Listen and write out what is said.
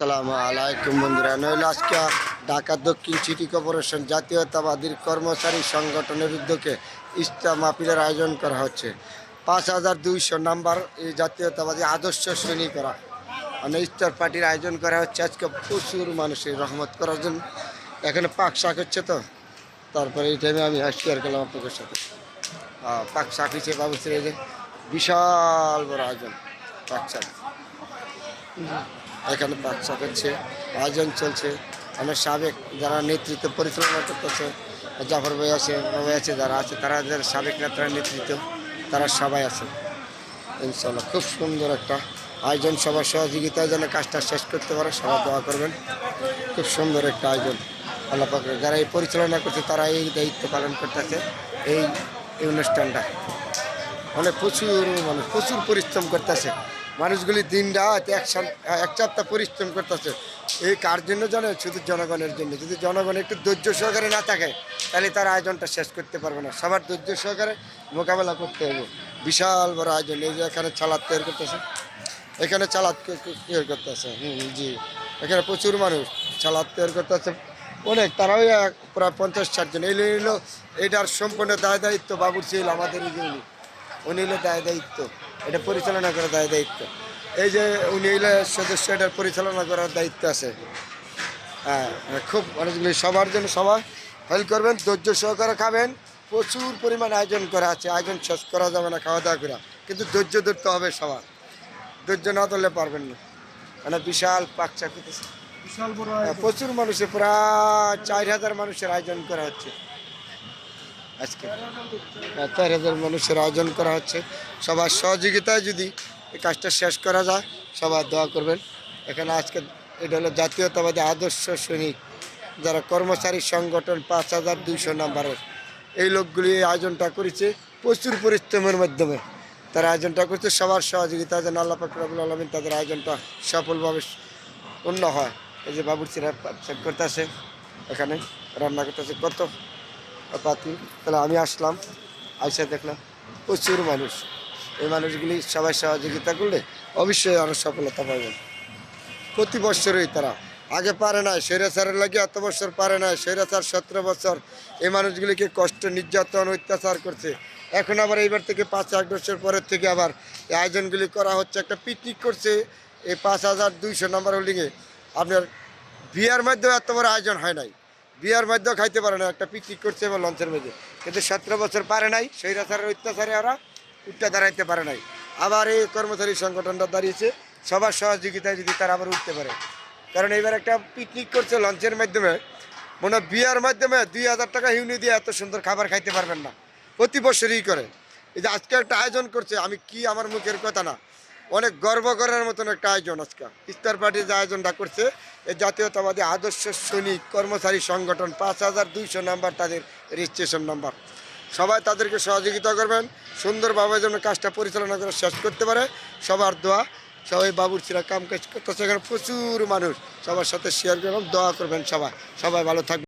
আসসালামু আলাইকুম বন্ধুরা, নইলে আজকে ঢাকা দক্ষিণ সিটি কর্পোরেশন জাতীয়তাবাদী কর্মচারী সংগঠনের উদ্যোগে ইস্টার মাহফিলের আয়োজন করা হচ্ছে। 5200 নাম্বার এই জাতীয়তাবাদী আদর্শ সৈনিকরা মানে ইস্টার পার্টির আয়োজন করা হচ্ছে। আজকে প্রচুর মানুষের রহমত করার জন্য এখানে পাক শাক হচ্ছে। তো তারপরে এই টাইমে আমি শেয়ার করলাম আপনাদের সাথে। পাক শাক হচ্ছে বাবুশ্রী, এই যে বিশাল বড় আয়োজন পাক শাক। এখানে বাচ্চা করছে, আয়োজন চলছে। আমার সাবেক যারা নেতৃত্ব পরিচালনা করতেছে, জাফর ভাই আছে, ভাই আছে, যারা আছে তারা যারা সাবেক নেতার নেতৃত্ব, তারা সবাই আছে ইনশাল্লাহ। খুব সুন্দর একটা আয়োজন, সবার সহযোগিতায় যেন কাজটা শেষ করতে পারে, সবাই দোয়া করবেন। খুব সুন্দর একটা আয়োজন আল্লাহ পাক যারা এই পরিচালনা করছে তারা এই দায়িত্ব পালন করতেছে। এই অনুষ্ঠানটা অনেক প্রচুর মানুষ প্রচুর পরিশ্রম করতেছে। মানুষগুলি দিন রাত এক সপ্তাহ পরিশ্রম করতেছে। এই কার জন্য জানে? শুধু জনগণের জন্য। যদি জনগণ একটু ধৈর্য সহকারে না থাকে তাহলে তার আয়োজনটা শেষ করতে পারবে না। সবার ধৈর্য সহকারে মোকাবেলা করতে হবে। বিশাল বড় আয়োজন। এই যে এখানে চালাত তৈরি করতেছে, এখানে চালাত তৈরি করতেছে। জি, এখানে প্রচুর মানুষ চালাত তৈরি করতেছে অনেক। তারাও প্রায় 50-60 জন। এই হলো এটার সম্পূর্ণ দায়িত্ব বাবুর্চি আমাদের উনি হলো দায়িত্ব, এটা পরিচালনা করার দায়িত্ব। এই যে উনি হইলে সদস্য, এটার পরিচালনা করার দায়িত্ব আছে। হ্যাঁ, খুব মানুষগুলি সবার জন্য সবাই হেল্প করবেন, ধৈর্য সহকারে খাবেন। প্রচুর পরিমাণ আয়োজন করা আছে, আয়োজন শেষ করা যাবে না খাওয়া দাওয়া করা, কিন্তু ধৈর্য ধরতে হবে সবার। ধৈর্য না ধরলে পারবেন না। মানে বিশাল পাকচা খেতেছে, বিশাল বড় প্রচুর মানুষের প্রায় 4000 মানুষের আয়োজন করা হচ্ছে আজকে। 4000 মানুষের আয়োজন করা হচ্ছে। সবার সহযোগিতায় যদি এই কাজটা শেষ করা যায়, সবাই দোয়া করবেন। এখানে আজকে এটা হলো জাতীয়তাবাদী আদর্শ সৈনিক যারা কর্মচারী সংগঠন 5200 নাম্বারের এই লোকগুলি এই আয়োজনটা করেছে প্রচুর পরিশ্রমের মাধ্যমে। তারা আয়োজনটা করছে সবার সহযোগিতা যেন আল্লাহ পাক রব্বুল আলামিন তাদের আয়োজনটা সফলভাবে পূর্ণ হয়। এই যে বাবুর্চিরা চেক করতেছে, এখানে রান্না করতেছে কত পাতি। তাহলে আমি আসলাম, আইসা দেখলাম প্রচুর মানুষ। এই মানুষগুলি সবাই সহযোগিতা করলে অবশ্যই আরও সফলতা পাবেন। প্রতি বছরই তারা আগে পারে না, স্বৈরাচারের লাগে এত বছর পারে না। স্বৈরাচার 17 বছর এই মানুষগুলিকে কষ্ট নির্যাতন অত্যাচার করছে। এখন আবার এইবার থেকে 5-8 বছর পরের থেকে আবার এই আয়োজনগুলি করা হচ্ছে। একটা পিকনিক করছে এই 5200 নাম্বার হোল্ডিংয়ে। আপনার বিয়ার মধ্যেও এত বড় আয়োজন হয় নাই, বিয়ার মধ্যেও খাইতে পারে না। একটা পিকনিক করছে এবং লঞ্চের মধ্যে, কিন্তু 17 বছর পারে নাই। স্বৈরাচারের অত্যাচারে ওরা উঠতে দাঁড়াইতে পারে নাই। আবার এই কর্মচারী সংগঠনটা দাঁড়িয়েছে সবার সহযোগিতায় যদি তারা আবার উঠতে পারে। কারণ এইবার একটা পিকনিক করছে লঞ্চের মাধ্যমে, মনে হয় বিয়ার মাধ্যমে 2000 টাকা হিউনি দিয়ে এত সুন্দর খাবার খাইতে পারবেন না। প্রতি বছরই করে। এই যে আজকে একটা আয়োজন করছে, আমি কি আমার মুখের কথা না, অনেক গর্ব করার মতন একটা আয়োজন আজকে ইস্টার পার্টির যে আয়োজনটা করছে। এই জাতীয়তাবাদী আদর্শ সৈনিক কর্মচারী সংগঠন 5200 নাম্বার তাদের রেজিস্ট্রেশন নাম্বার। সবাই তাদেরকে সহযোগিতা করবেন, সুন্দরভাবে যেন কাজটা পরিচালনা করে শেষ করতে পারে। সবার দোয়া। সবাই বাবুর্চিরা কাম কাজ করতেছে, এখানে প্রচুর মানুষ। সবার সাথে শেয়ার করবেন, দোয়া করবেন। সবাই ভালো থাকবে।